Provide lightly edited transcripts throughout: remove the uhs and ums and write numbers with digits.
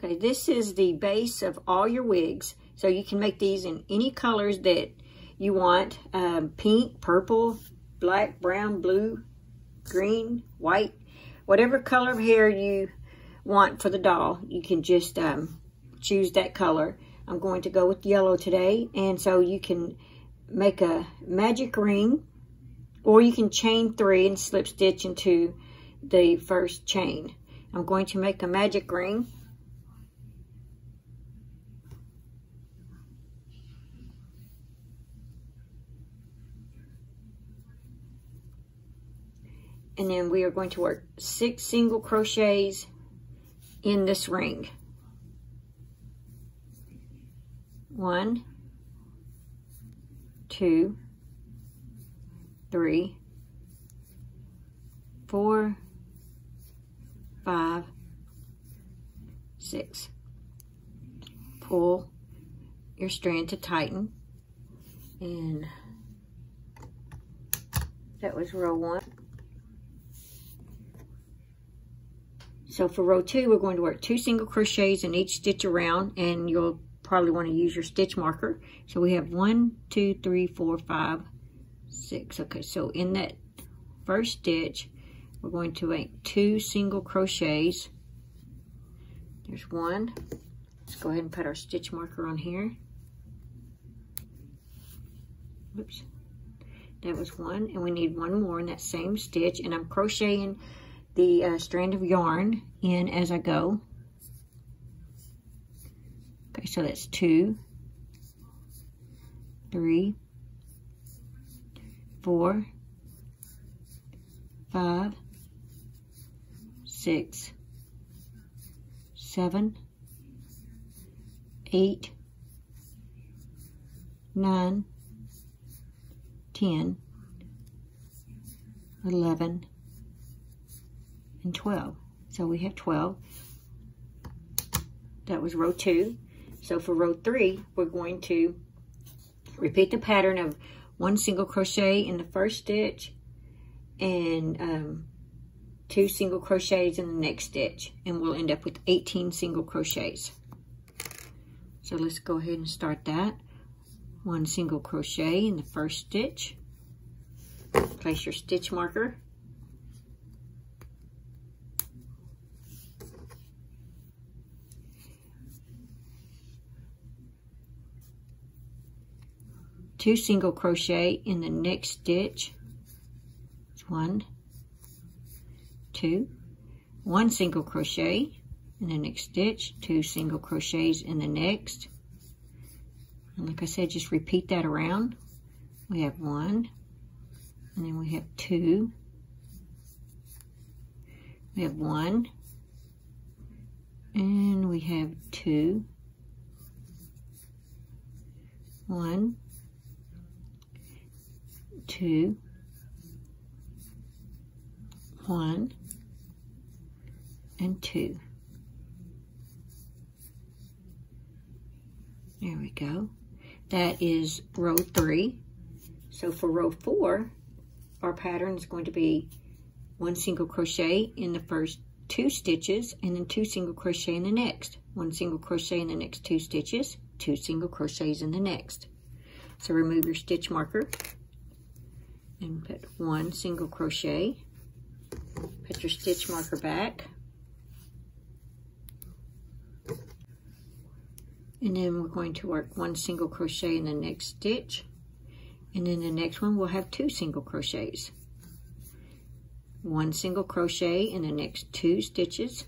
Okay, this is the base of all your wigs. So you can make these in any colors that you want. Pink, purple, black, brown, blue, green, white. Whatever color of hair you want for the doll, you can just choose that color. I'm going to go with yellow today. And so you can make a magic ring, or you can chain 3 and slip stitch into the first chain. I'm going to make a magic ring. And then we are going to work 6 single crochets in this ring. 1, 2, 3, 4, 5, 6. Pull your strand to tighten. And that was row 1. So for row 2, we're going to work 2 single crochets in each stitch around, and you'll probably want to use your stitch marker. So we have 1, 2, 3, 4, 5, 6. Okay, so in that first stitch, we're going to make 2 single crochets. There's 1. Let's go ahead and put our stitch marker on here. Oops. That was 1, and we need 1 more in that same stitch, and I'm crocheting the strand of yarn in as I go. Okay, so that's 2, 3, 4, 5, 6, 7, 8, 9, 10, 11, and 12. So we have 12. That was row 2. So for row 3, we're going to repeat the pattern of 1 single crochet in the first stitch and 2 single crochets in the next stitch, and we'll end up with 18 single crochets. So let's go ahead and start that. 1 single crochet in the first stitch. Place your stitch marker. Two single crochet in the next stitch. It's 1, 2, 1 single crochet in the next stitch, 2 single crochets in the next. And like I said, just repeat that around. We have 1, and then we have 2. We have 1, and we have 2. 1, 2, 1, and 2. There we go. That is row 3. So for row 4, our pattern is going to be 1 single crochet in the first 2 stitches, and then 2 single crochet in the next. 1 single crochet in the next 2 stitches, 2 single crochets in the next. So remove your stitch marker and put 1 single crochet. Put your stitch marker back. And then we're going to work 1 single crochet in the next stitch. And then the next one we'll have 2 single crochets. 1 single crochet in the next 2 stitches.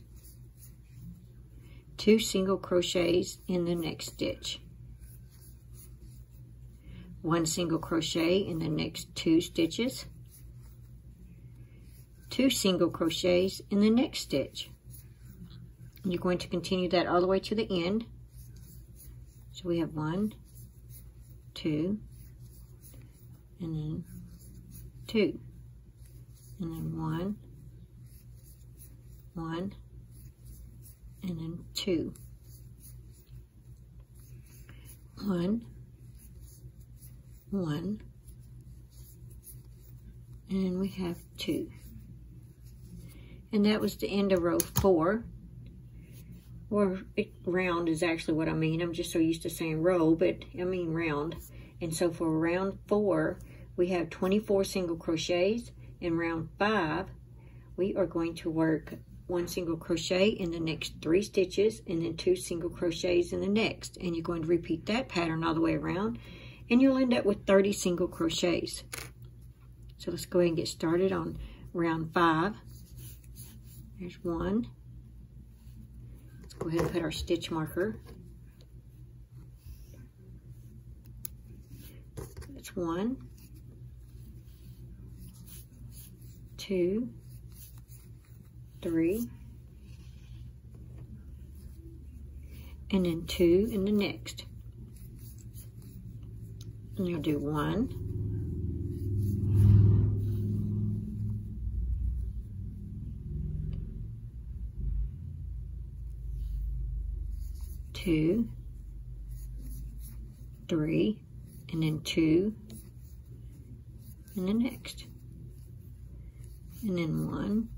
2 single crochets in the next stitch. 1 single crochet in the next 2 stitches. 2 single crochets in the next stitch. And you're going to continue that all the way to the end. So we have 1, 2, and then 2, and then 1, 1, and then 2, 1, 1, and we have 2. And that was the end of row 4. or round is actually what I mean. I'm just so used to saying row, but I mean round. And so for round 4, we have 24 single crochets. In round 5, we are going to work 1 single crochet in the next 3 stitches, and then 2 single crochets in the next. And you're going to repeat that pattern all the way around, and you'll end up with 30 single crochets. So let's go ahead and get started on round 5. There's 1. Let's go ahead and put our stitch marker. That's 1, 2, 3, and then 2 in the next. And you'll do 1, 2, 3, and then 2 in the next. And then 1,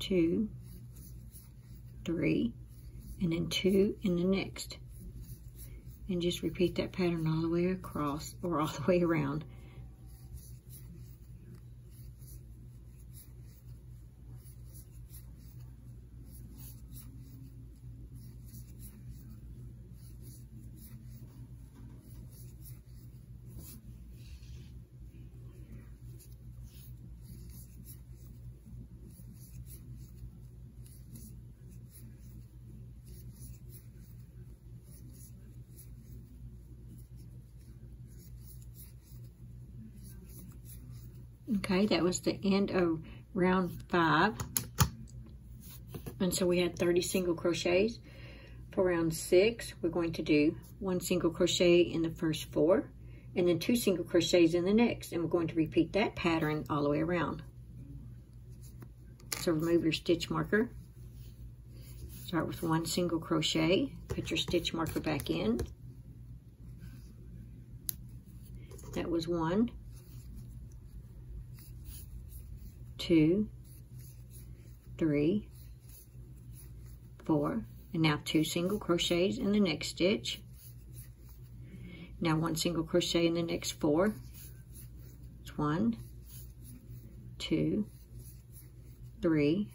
2, 3, and then 2 in the next. And just repeat that pattern all the way across, or all the way around. Okay, that was the end of round 5. And so we had 30 single crochets. For round 6, we're going to do 1 single crochet in the first 4, and then 2 single crochets in the next. And we're going to repeat that pattern all the way around. So remove your stitch marker. Start with 1 single crochet. Put your stitch marker back in. That was 1, 2, 3, 4, and now 2 single crochets in the next stitch. Now 1 single crochet in the next 4. It's 1, 2, 3,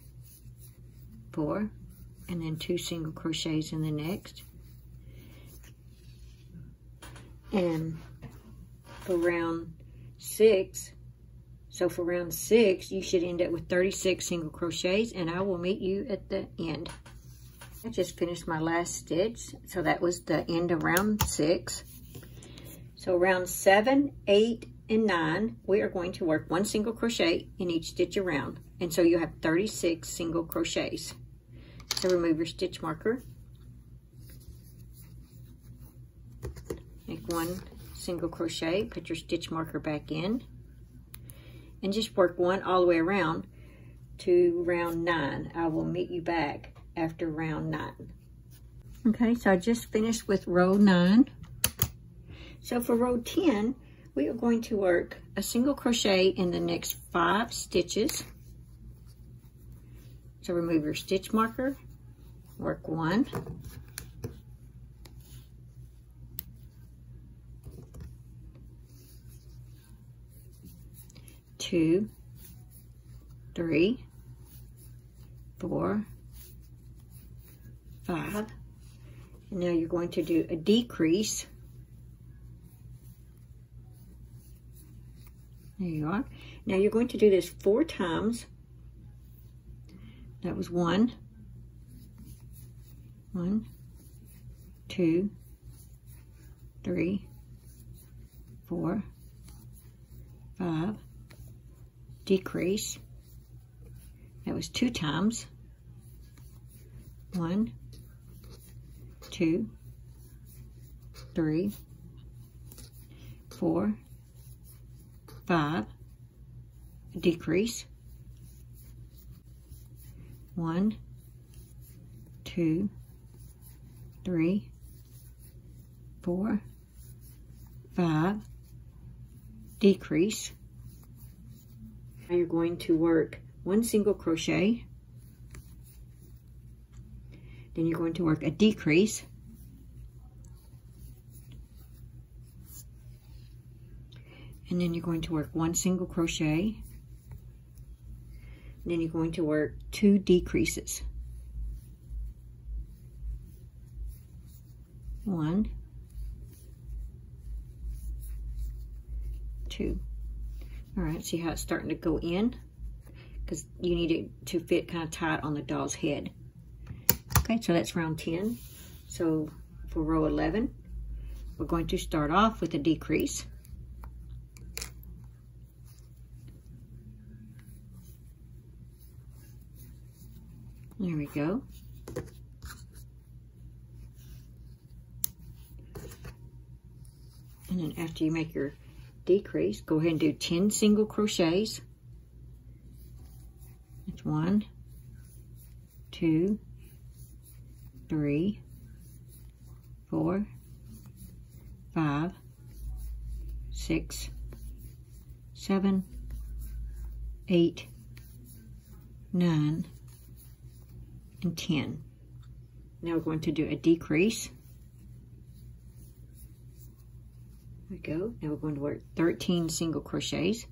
4, and then 2 single crochets in the next. And for round 6, so for round 6, you should end up with 36 single crochets, and I will meet you at the end. I just finished my last stitch, so that was the end of round 6. So round 7, 8, and 9, we are going to work 1 single crochet in each stitch around, and so you'll have 36 single crochets. So remove your stitch marker. Make 1 single crochet, put your stitch marker back in, and just work 1 all the way around to round 9. I will meet you back after round 9. Okay, so I just finished with row 9. So for row 10, we are going to work a single crochet in the next 5 stitches. So remove your stitch marker, work 1, 2, 3, 4, 5. And now you're going to do a decrease. There you are. Now you're going to do this 4 times. That was 1, 1, 2, 3, 4, 5, decrease. That was 2 times. 1, 2, 3, 4, 5, decrease. 1, 2, 3, 4, 5, decrease. Now you're going to work 1 single crochet Then you're going to work a decrease. And then you're going to work 1 single crochet. And then you're going to work 2 decreases. 1, 2. All right, see how it's starting to go in? Because you need it to fit kind of tight on the doll's head. Okay, so that's round 10. So for row 11, we're going to start off with a decrease. There we go. And then after you make your decrease, go ahead and do 10 single crochets. That's 1, 2, 3, 4, 5, 6, 7, 8, 9, and 10. Now we're going to do a decrease. There we go. Now we're going to work 13 single crochets.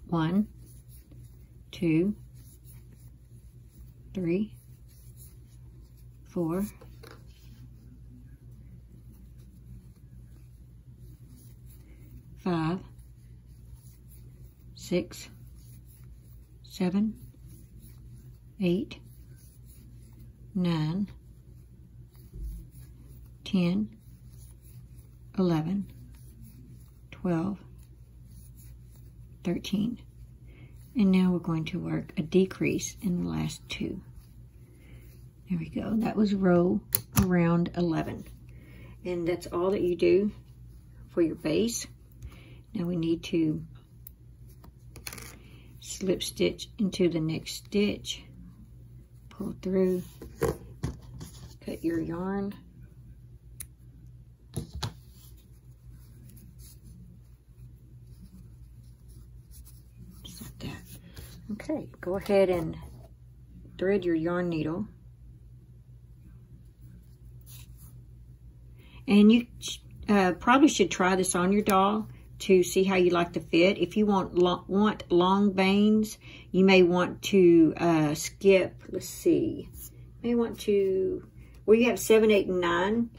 1, 2, 3, 4, 5, 6, 7, 8, 9, 10, 11, 12, 13. And now we're going to work a decrease in the last 2. There we go. That was row around 11. And that's all that you do for your base. Now we need to slip stitch into the next stitch. Pull through, cut your yarn. Just like that. Okay, go ahead and thread your yarn needle. And you probably should try this on your doll to see how you like to fit. If you want long bangs, you may want to skip, let's see, may want to, where you have 7, 8, and 9,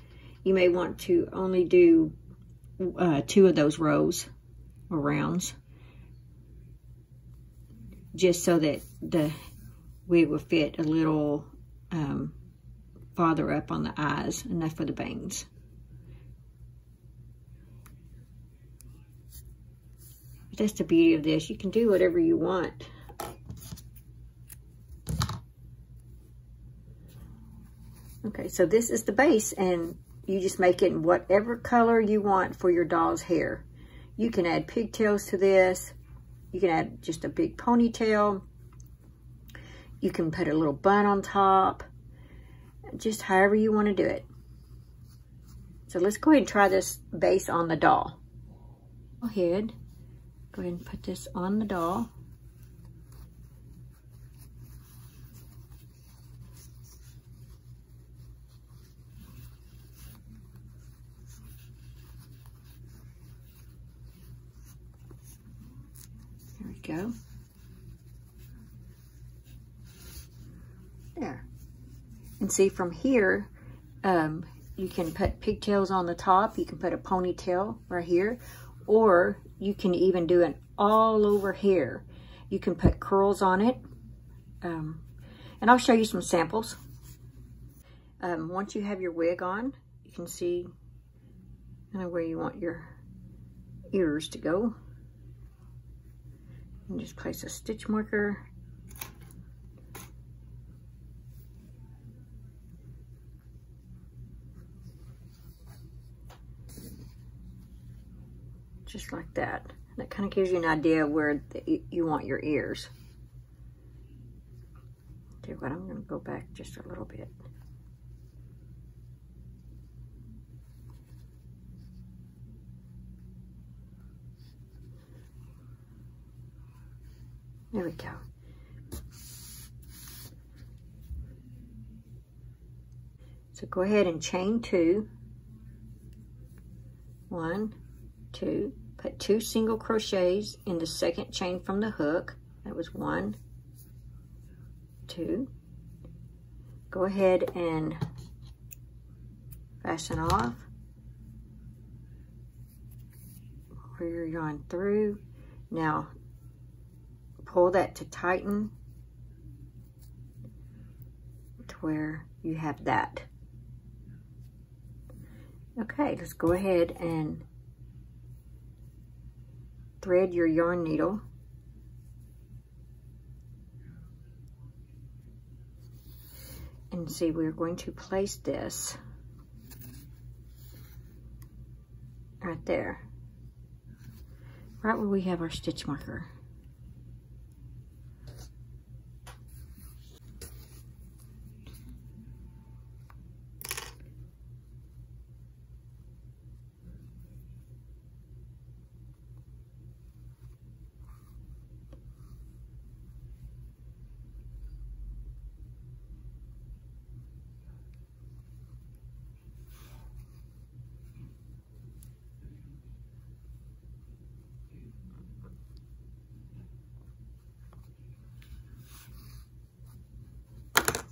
you may want to only do 2 of those rows or rounds, just so that the wig will fit a little farther up on the eyes, enough for the bangs. That's the beauty of this. You can do whatever you want. Okay, so this is the base, and you just make it in whatever color you want for your doll's hair. You can add pigtails to this. You can add just a big ponytail. You can put a little bun on top. Just however you want to do it. So let's go ahead and try this base on the doll. Go ahead and put this on the doll. There we go. There. And see, from here, you can put pigtails on the top. You can put a ponytail right here. Or you can even do an all over hair. You can put curls on it. And I'll show you some samples. Once you have your wig on, you can see kind of where you want your ears to go. And just place a stitch marker. Just like that. That kind of gives you an idea of where you want your ears. Okay, but I'm going to go back just a little bit. There we go. So go ahead and chain 2. 1, 2, put 2 single crochets in the second chain from the hook. That was 1, 2. Go ahead and fasten off. Pull your yarn through. Now pull that to tighten to where you have that. Okay, let's go ahead and thread your yarn needle. And see, we're going to place this right there, right where we have our stitch marker.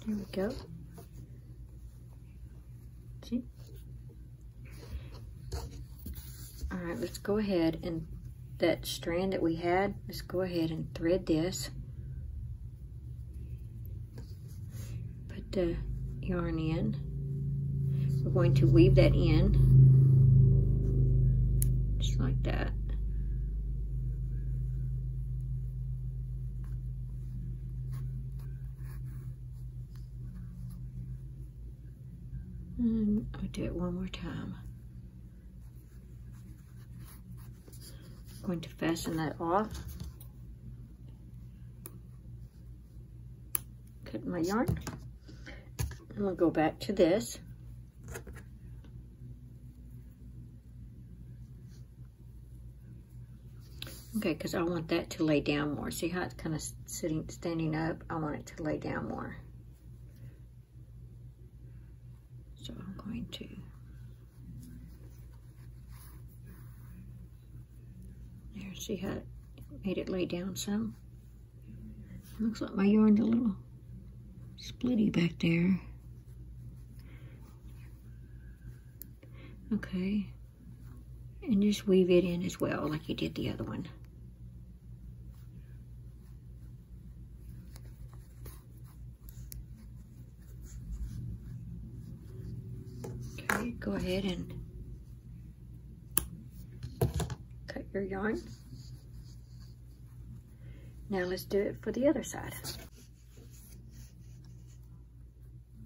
There we go. See? All right, let's go ahead and that strand that we had, let's go ahead and thread this. Put the yarn in. We're going to weave that in, just like that. And I'll do it one more time. I'm going to fasten that off. Cut my yarn. I'm going to go back to this. Okay, because I want that to lay down more. See how it's kind of standing up? I want it to lay down more. So I'm going to there, see how it made it lay down some? Looks like my yarn's a little splitty back there. Okay, and just weave it in as well like you did the other one. Okay, go ahead and cut your yarn. Now let's do it for the other side.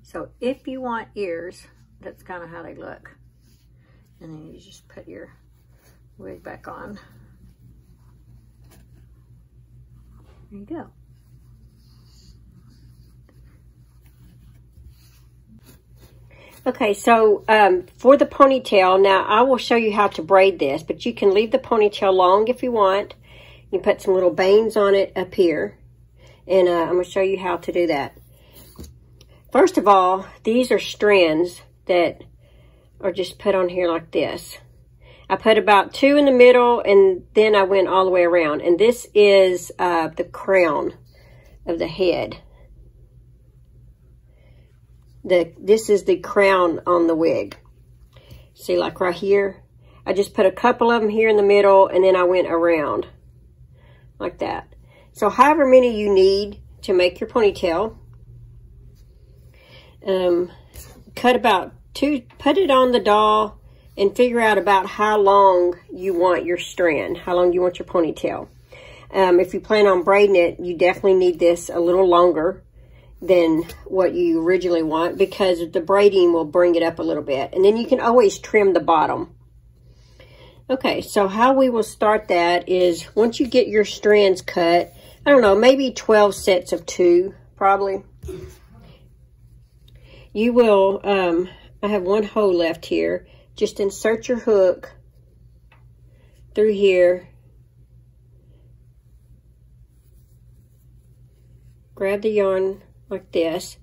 So if you want ears, that's kind of how they look. And then you just put your wig back on. There you go. Okay, so for the ponytail, now I will show you how to braid this, but you can leave the ponytail long if you want. You put some little bangs on it up here, and I'm going to show you how to do that. First of all, these are strands that are just put on here like this. I put about 2 in the middle, and then I went all the way around, and this is the crown of the head. This is the crown on the wig. See, like right here, I just put a couple of them here in the middle, and then I went around like that. So however many you need to make your ponytail, cut about 2, put it on the doll, and figure out about how long you want your strand, how long you want your ponytail. If you plan on braiding it, you definitely need this a little longer than what you originally want, because the braiding will bring it up a little bit. And then you can always trim the bottom. Okay, so how we will start that is once you get your strands cut, I don't know, maybe 12 sets of 2, probably. You will, I have 1 hole left here. Just insert your hook through here. Grab the yarn like this,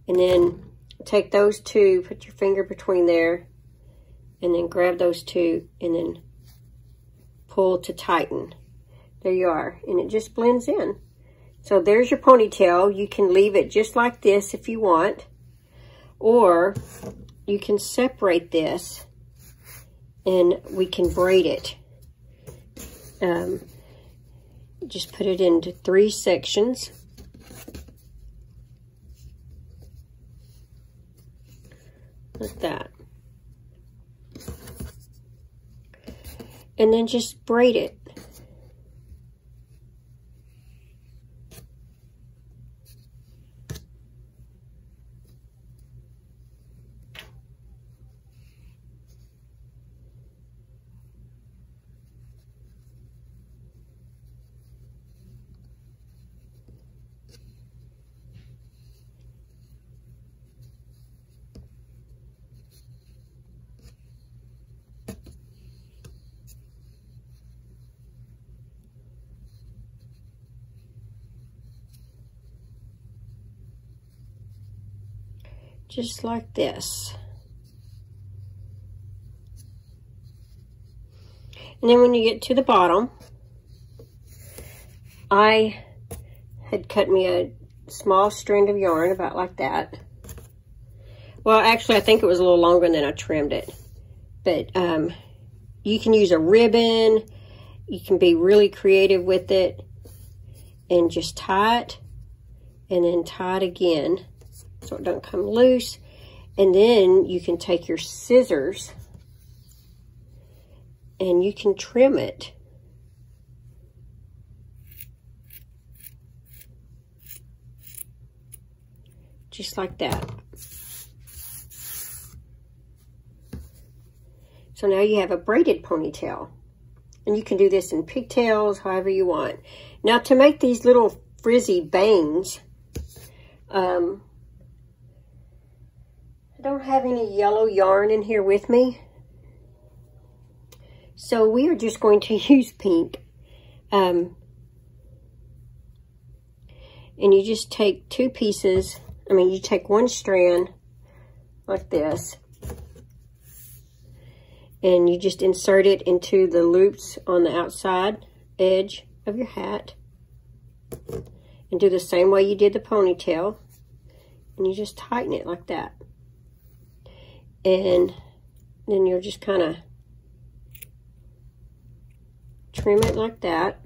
and then take those two, put your finger between there, and then grab those two, and then pull to tighten. There you are, and it just blends in. So there's your ponytail. You can leave it just like this if you want, or you can separate this and we can braid it. Just put it into 3 sections. Like that. And then just braid it. Just like this. And then when you get to the bottom, I had cut me a small strand of yarn about like that. Well, actually, I think it was a little longer than I trimmed it. But you can use a ribbon. You can be really creative with it. And just tie it. And then tie it again, so it don't come loose. And then you can take your scissors and you can trim it. Just like that. So now you have a braided ponytail. And you can do this in pigtails, however you want. Now to make these little frizzy bangs, I don't have any yellow yarn in here with me. So we are just going to use pink. And you just take 2 pieces. I mean, you take 1 strand like this. And you just insert it into the loops on the outside edge of your hat. And do the same way you did the ponytail. And you just tighten it like that. And then you'll just kind of trim it like that.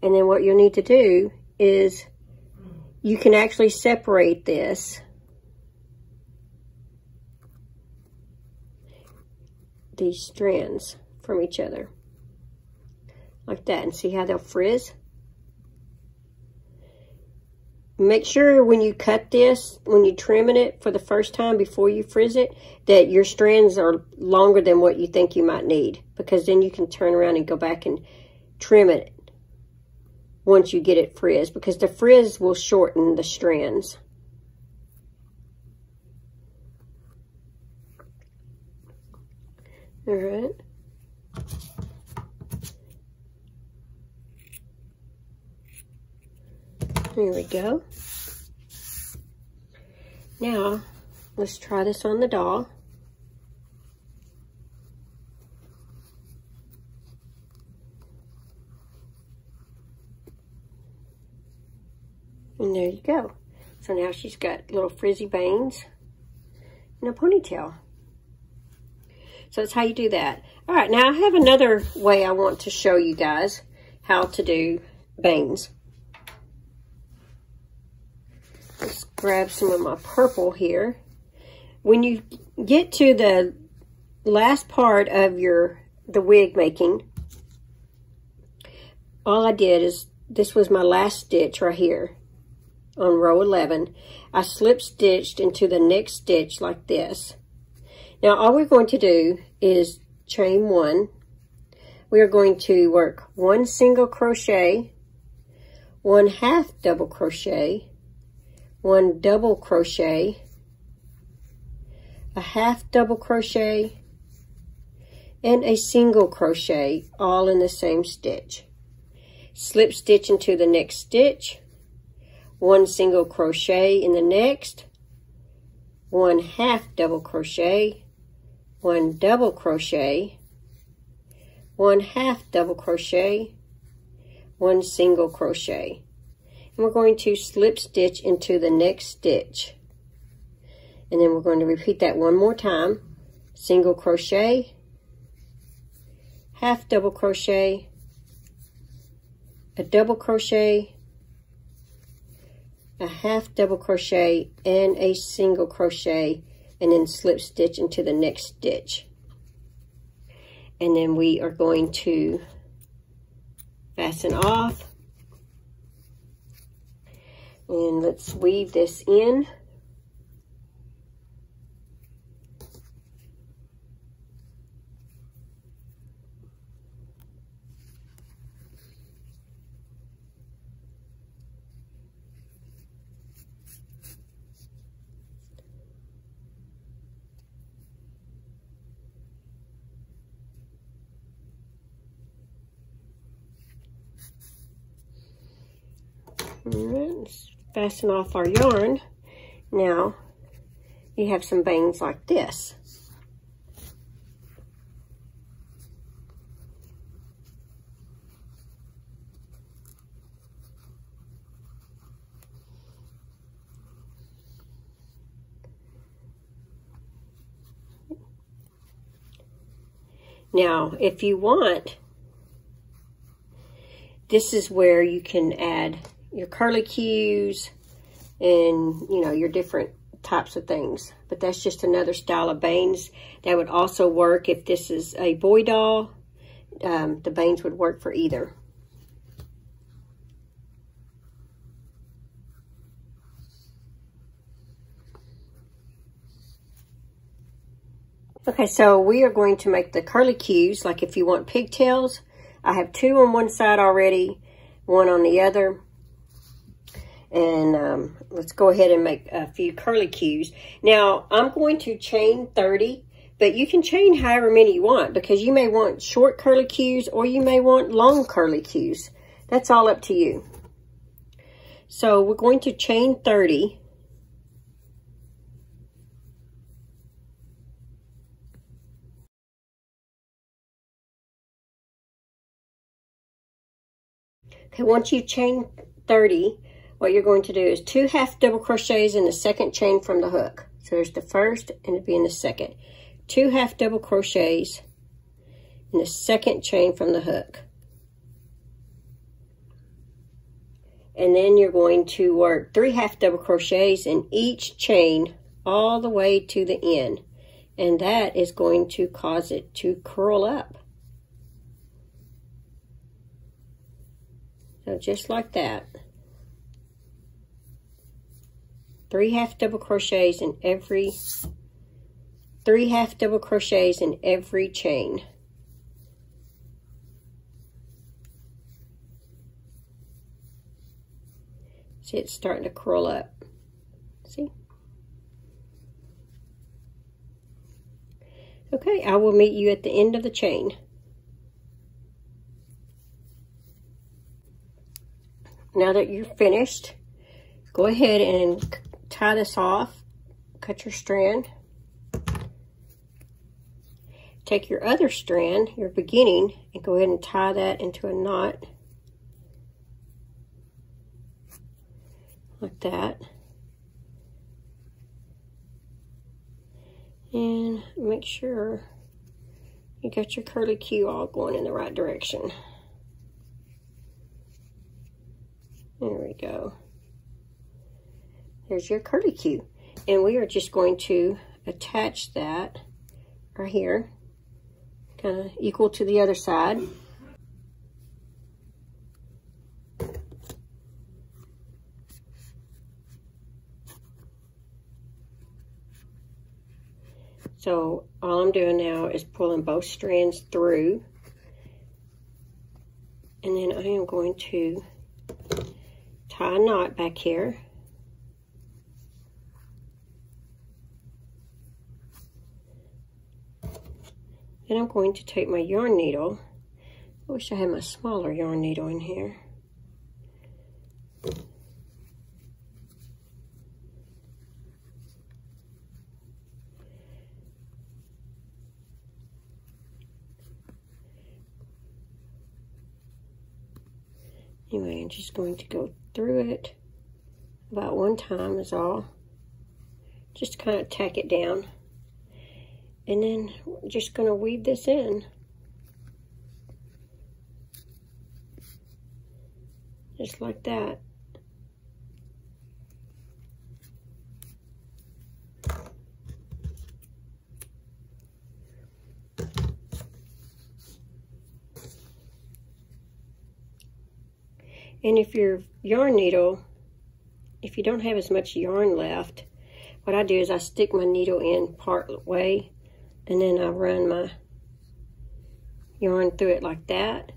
And then what you'll need to do is you can actually separate these strands from each other like that, and see how they'll frizz. Make sure when you cut this, when you're trimming it for the first time before you frizz it, that your strands are longer than what you think you might need, because then you can turn around and go back and trim it once you get it frizzed, because the frizz will shorten the strands. All right. There we go. Now, let's try this on the doll. And there you go. So now she's got little frizzy bangs and a ponytail. So that's how you do that. All right, now I have another way I want to show you guys how to do bangs. Let's grab some of my purple here. When you get to the last part of the wig making, all I did is, this was my last stitch right here on row 11. I slip stitched into the next stitch like this. Now all we're going to do is chain 1. We are going to work 1 single crochet, 1 half double crochet, 1 double crochet, a half double crochet, and a single crochet, all in the same stitch. Slip stitch into the next stitch, 1 single crochet in the next, 1 half double crochet, 1 double crochet, 1 half double crochet, 1 single crochet. And we're going to slip stitch into the next stitch. And then we're going to repeat that one more time. Single crochet, half double crochet, a double crochet, a half double crochet, and a single crochet, and then slip stitch into the next stitch. And then we are going to fasten off. And let's weave this in. Let's fasten off our yarn. Now you have some bangs like this. Now, if you want, this is where you can add your curlicues and, you know, your different types of things. But that's just another style of bangs. That would also work if this is a boy doll. The bangs would work for either. Okay, so we are going to make the curlicues, like if you want pigtails. I have 2 on one side already, 1 on the other. And let's go ahead and make a few curlicues. Now, I'm going to chain 30, but you can chain however many you want, because you may want short curlicues or you may want long curlicues. That's all up to you. So we're going to chain 30. Okay, once you chain 30, what you're going to do is 2 half double crochets in the second chain from the hook. So there's the first and it'll be in the second. 2 half double crochets in the second chain from the hook. And then you're going to work 3 half double crochets in each chain all the way to the end. And that is going to cause it to curl up. So just like that. 3 half double crochets in every 3 half double crochets in every chain. See, it's starting to curl up. See? Okay, I will meet you at the end of the chain. Now that you're finished, go ahead and tie this off. Cut your strand. Take your other strand, your beginning, and go ahead and tie that into a knot. Like that. And make sure you got your curlicue all going in the right direction. There we go. There's your curlicue. And we are just going to attach that right here, kind of equal to the other side. So all I'm doing now is pulling both strands through. And then I am going to tie a knot back here. Then I'm going to take my yarn needle. I wish I had my smaller yarn needle in here. Anyway, I'm just going to go through it about one time is all. Just kind of tack it down. And then we're just going to weave this in. Just like that. And if your yarn needle, if you don't have as much yarn left, what I do is I stick my needle in part way, and then I run my yarn through it like that,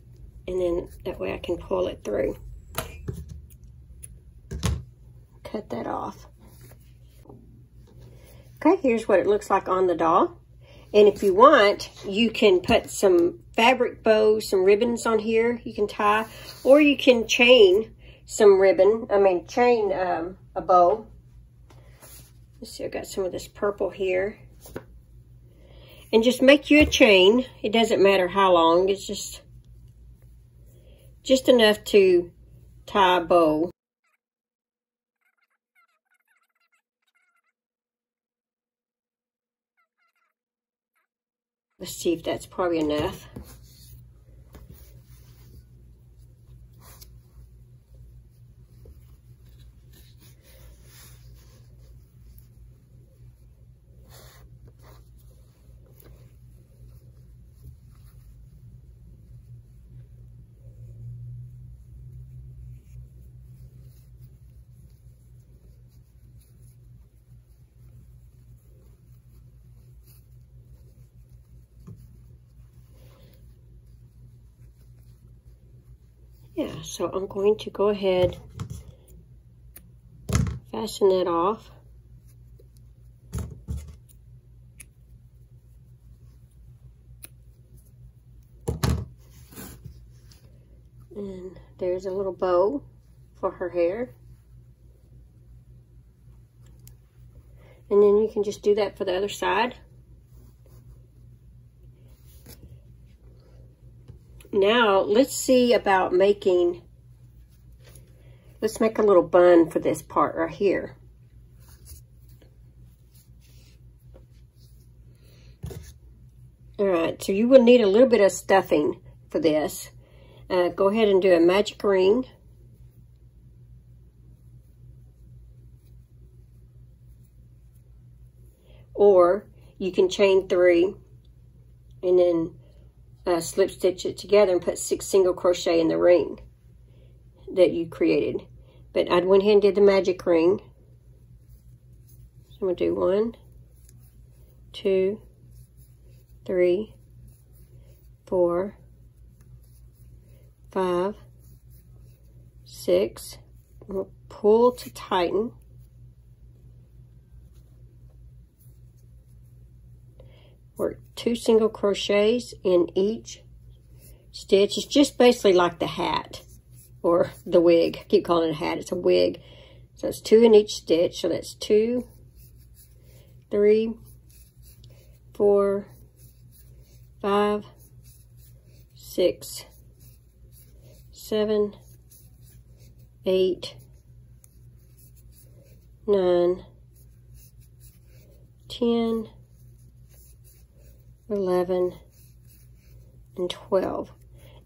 and then that way I can pull it through. Cut that off. Okay, here's what it looks like on the doll. And if you want, you can put some fabric bows, some ribbons on here you can tie, or you can chain some ribbon, chain a bow. Let's see, I've got some of this purple here. And just make you a chain. It doesn't matter how long, it's just enough to tie a bow. Let's see if that's probably enough. Yeah, so I'm going to go ahead, fasten that off. And there's a little bow for her hair. And then you can just do that for the other side. Now, let's see about making, let's make a little bun for this part right here. All right, so you will need a little bit of stuffing for this. Go ahead and do a magic ring. Or you can chain 3 and then slip stitch it together and put 6 single crochet in the ring that you created. But I went ahead and did the magic ring. So I'm going to do 1, 2, 3, 4, 5, 6. We'll pull to tighten. Work 2 single crochets in each stitch. It's just basically like the hat or the wig. I keep calling it a hat. It's a wig. So it's 2 in each stitch. So that's 2, 3, 4, 5, 6, 7, 8, 9, 10, 11, and 12.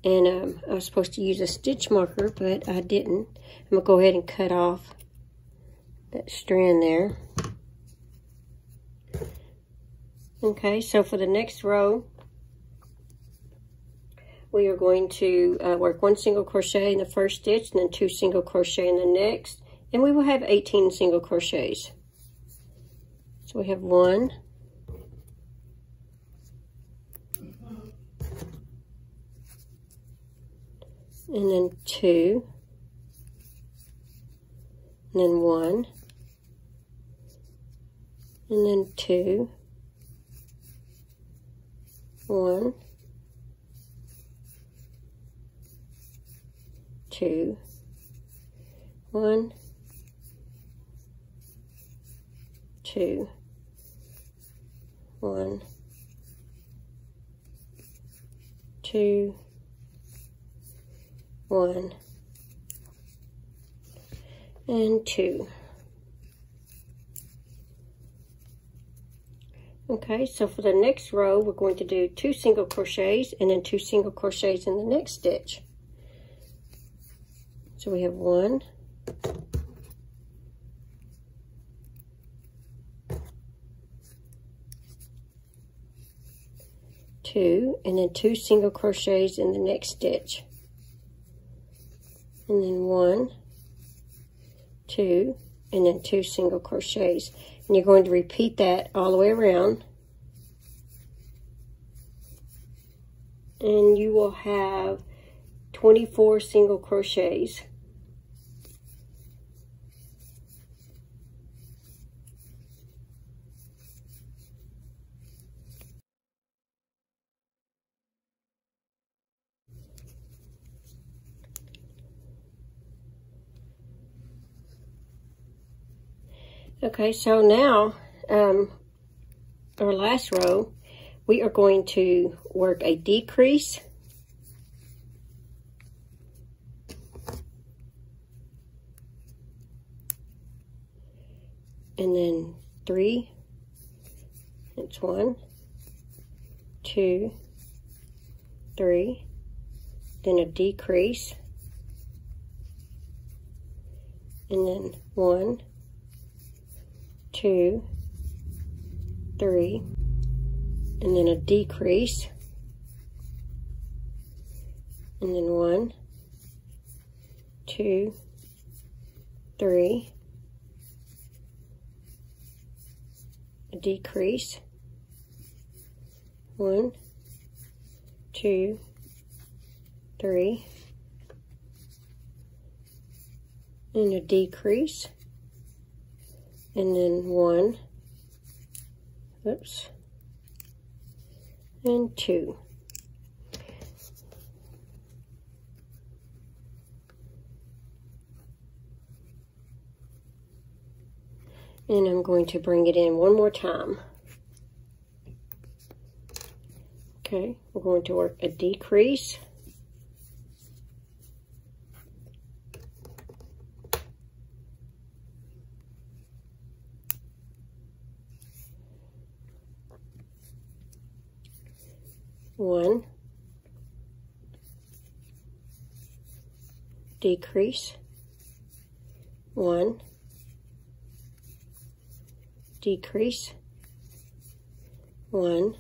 And I was supposed to use a stitch marker, but I didn't. I'm going to go ahead and cut off that strand there. Okay, so for the next row, we are going to work 1 single crochet in the first stitch and then 2 single crochet in the next. And we will have 18 single crochets. So we have 1, and then 2, and then 1, and then 2, 1, 2, 1, 2, 1, 2, 1, and 2. Okay, so for the next row, we're going to do 2 single crochets and then 2 single crochets in the next stitch. So we have 1, 2, and then 2 single crochets in the next stitch. And then 1, 2, and then 2 single crochets. And you're going to repeat that all the way around. And you will have 24 single crochets. Okay, so now, our last row, we are going to work a decrease, and then 3, it's 1, 2, 3, then a decrease, and then 1, 2, 3, and then a decrease, and then 1, 2, 3, a decrease, 1, 2, 3, and a decrease, and then 1, oops, and 2. And I'm going to bring it in one more time. Okay, we're going to work a decrease, one, decrease, 1, decrease, 1,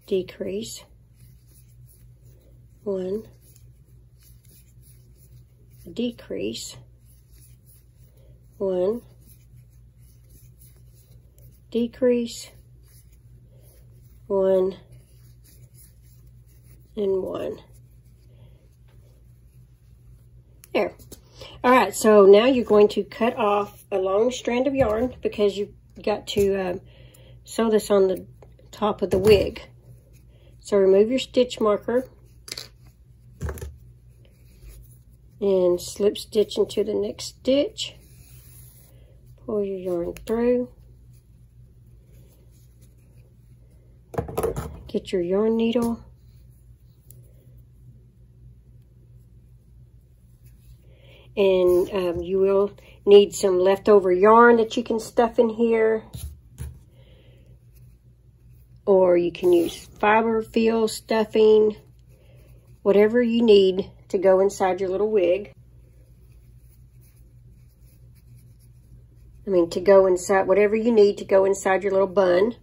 decrease, 1, decrease, 1, decrease, 1, and 1. There. All right, so now you're going to cut off a long strand of yarn because you've got to sew this on the top of the wig. So remove your stitch marker and slip stitch into the next stitch. Pull your yarn through. Get your yarn needle. And you will need some leftover yarn that you can stuff in here. Or you can use fiberfill stuffing. Whatever you need to go inside your little wig. I mean, to go inside, whatever you need to go inside your little bun.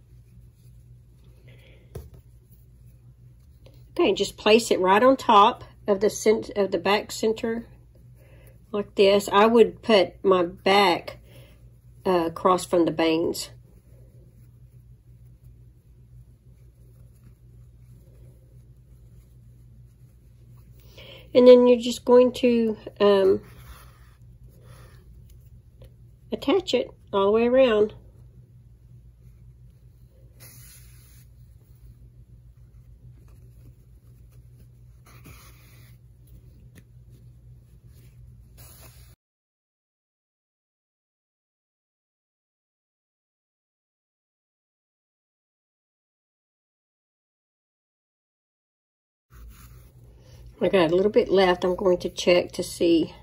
Okay, just place it right on top of the back center like this. I would put my back across from the bangs. And then you're just going to attach it all the way around. I got a little bit left. I'm going to check to see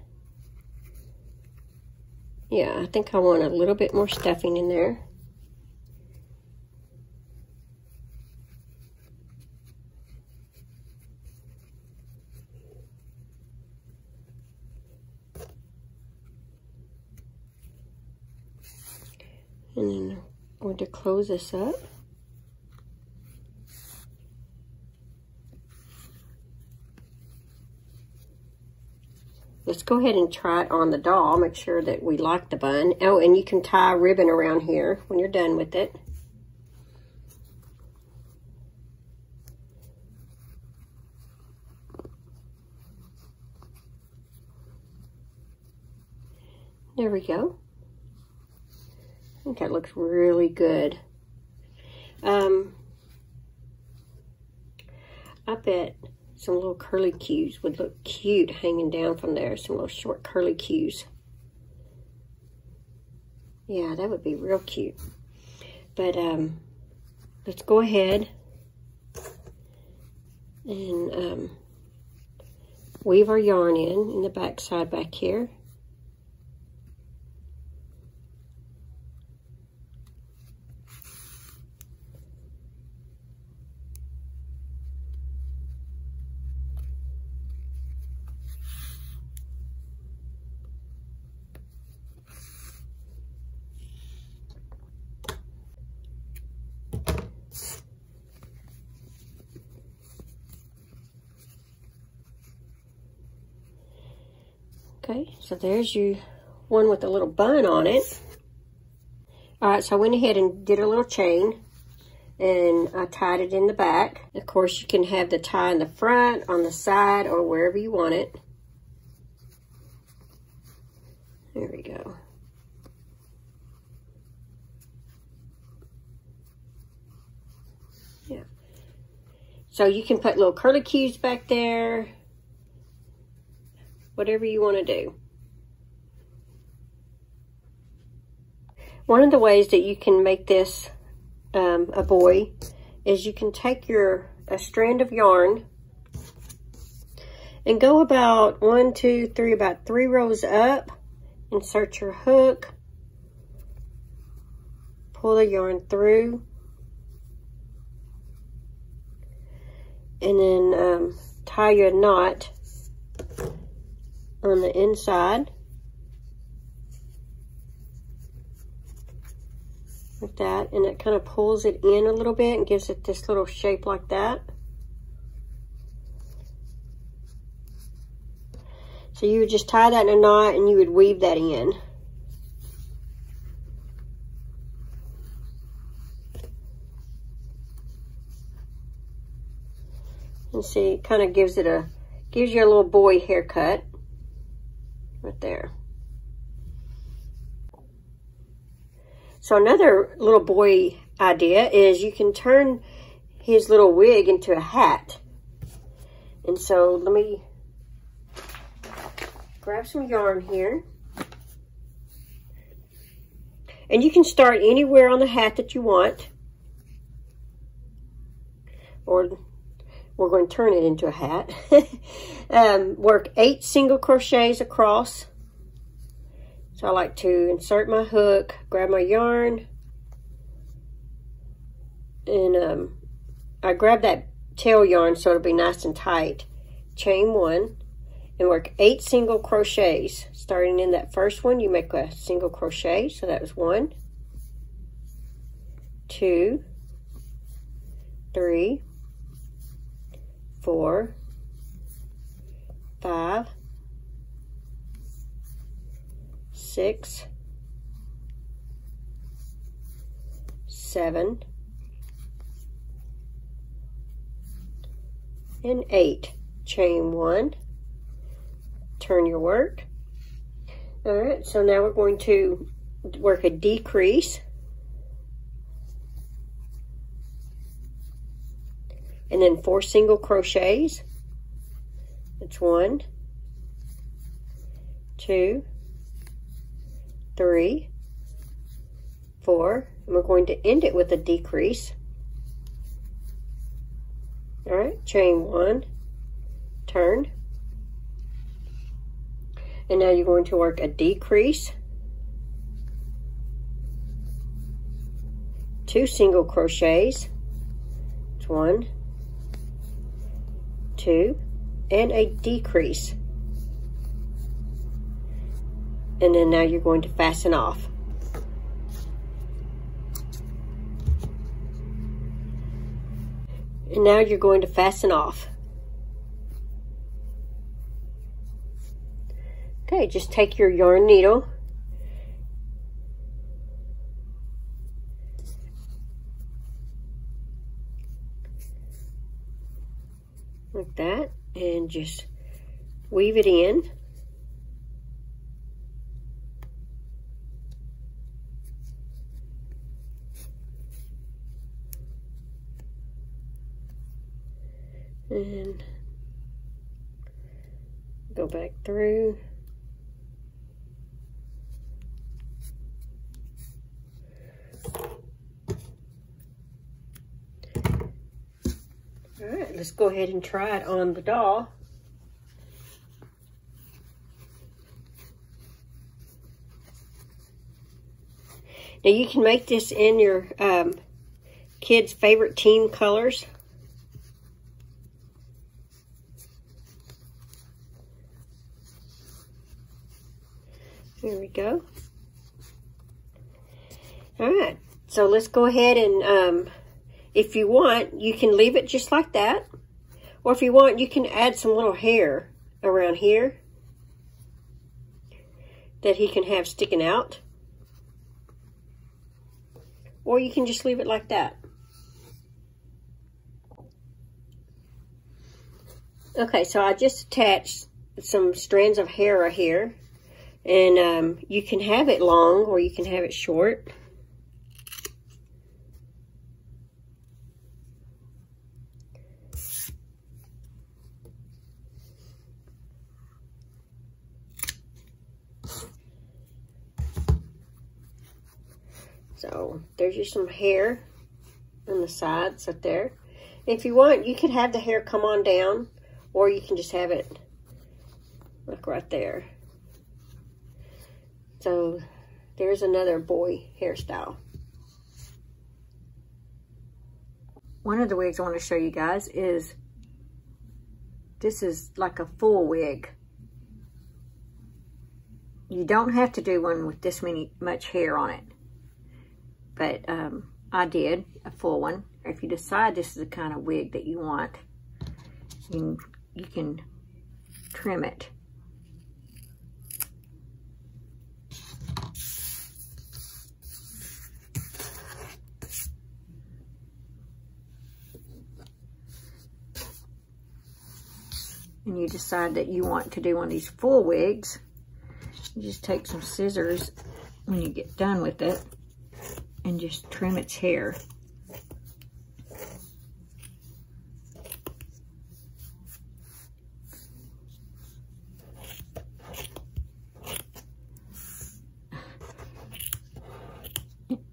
Yeah, I think I want a little bit more stuffing in there. And then I'm going to close this up. Let's go ahead and try it on the doll. Make sure that we like the bun. Oh, and you can tie a ribbon around here when you're done with it. There we go. I think that looks really good. I bet some little curly cues would look cute hanging down from there. Some little short curly cues. Yeah, that would be real cute. But let's go ahead and weave our yarn in the back side back here. Okay, so there's your one with a little bun on it. All right, so I went ahead and did a little chain, and I tied it in the back. Of course, you can have the tie in the front, on the side, or wherever you want it. There we go. Yeah. So you can put little curly cues back there. Whatever you want to do. One of the ways that you can make this a boy is you can take a strand of yarn and go about 1, 2, 3, about 3 rows up, insert your hook, pull the yarn through, and then tie your knot on the inside like that, and it kind of pulls it in a little bit and gives it this little shape like that. So you would just tie that in a knot and you would weave that in. And see, it kind of gives you a little boy haircut. Right there. So another little boy idea is you can turn his little wig into a hat. And so let me grab some yarn here. And you can start anywhere on the hat that you want. Or we're going to turn it into a hat. Work 8 single crochets across. So I like to insert my hook, grab my yarn, and I grab that tail yarn so it'll be nice and tight. Chain 1 and work 8 single crochets. Starting in that first one, you make a single crochet. So that was 1, 2, 3, 4, 5, 6, 7, and 8. Chain 1, turn your work. All right, so now we're going to work a decrease. And then 4 single crochets. That's 1, 2, 3, 4, and we're going to end it with a decrease. All right, chain 1, turn, and now you're going to work a decrease, 2 single crochets. It's 1, 2, and a decrease. And then now you're going to fasten off. And now you're going to fasten off. Okay, just take your yarn needle like that and just weave it in. And go back through. All right, let's go ahead and try it on the doll. Now you can make this in your kids' favorite team colors. Here we go. All right, so let's go ahead and if you want, you can leave it just like that. Or if you want, you can add some little hair around here that he can have sticking out. Or you can just leave it like that. Okay, so I just attached some strands of hair right here. And you can have it long or you can have it short. So there's just some hair on the sides up there. If you want, you can have the hair come on down, or you can just have it like right there. So there's another boy hairstyle. One of the wigs I want to show you guys is, this is like a full wig. You don't have to do one with this much hair on it. But I did a full one. If you decide this is the kind of wig that you want, you can trim it. And you decide that you want to do one of these full wigs, you just take some scissors when you get done with it and just trim its hair.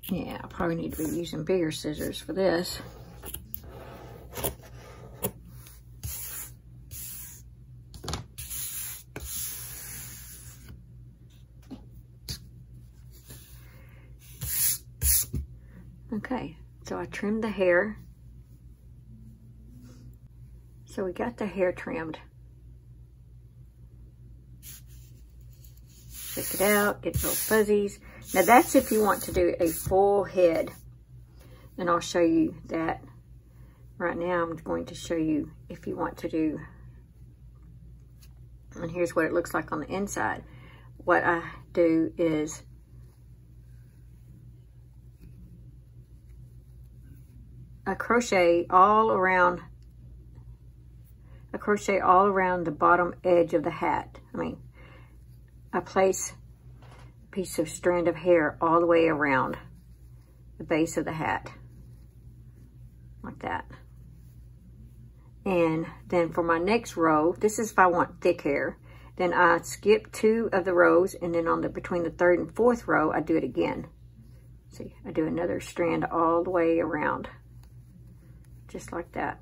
Yeah, I probably need to be using bigger scissors for this. Okay, so I trimmed the hair. So we got the hair trimmed. Check it out, get little fuzzies. Now that's if you want to do a full head. And I'll show you that. Right now I'm going to show you if you want to do, and here's what it looks like on the inside. What I do is I crochet all around the bottom edge of the hat. I place a piece of strand of hair all the way around the base of the hat, like that. And then for my next row, this is if I want thick hair, then I skip 2 of the rows, and then between the 3rd and 4th row, I do it again. See, I do another strand all the way around. Just like that.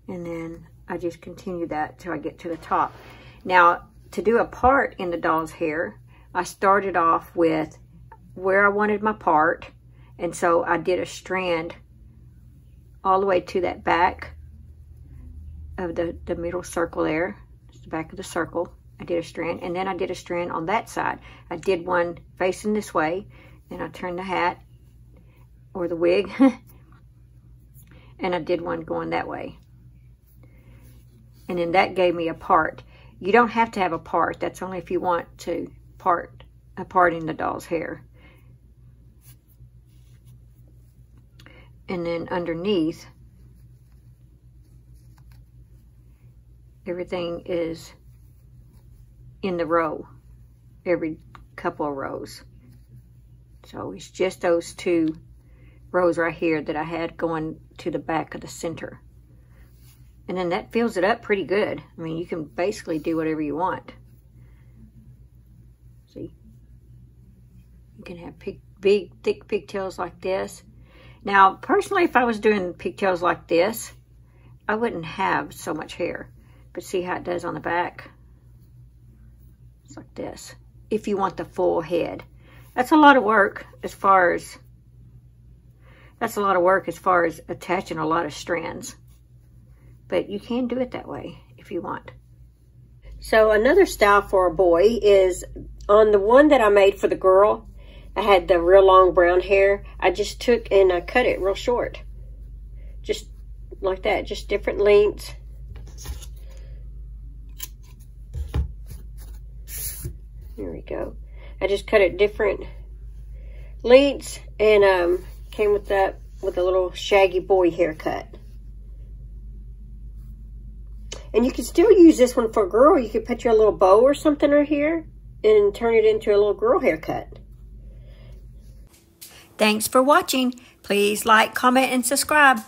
And then I just continue that till I get to the top. Now, to do a part in the doll's hair, I started off with where I wanted my part, And so I did a strand all the way to that back of the middle circle there. It's the back of the circle. I did a strand, and then I did a strand on that side. I did one facing this way, then I turned the hat or the wig, and I did one going that way. And then that gave me a part. You don't have to have a part. That's only if you want to part in the doll's hair. And then underneath, everything is in the row, every couple of rows. So it's just those two rows right here that I had going to the back of the center. And then that fills it up pretty good. I mean, you can basically do whatever you want. See? You can have big, thick pigtails like this. Now, personally, if I was doing pigtails like this, I wouldn't have so much hair. But see how it does on the back? It's like this. If you want the full head. That's a lot of work as far as attaching a lot of strands. But you can do it that way if you want. So another style for a boy is on the one that I made for the girl. I had the real long brown hair. I just took and I cut it real short. Just like that, just different lengths. There we go. I just cut it different lengths and came with that with a little shaggy boy haircut. And you can still use this one for a girl. You could put your little bow or something right here and turn it into a little girl haircut. Thanks for watching. Please like, comment, and subscribe.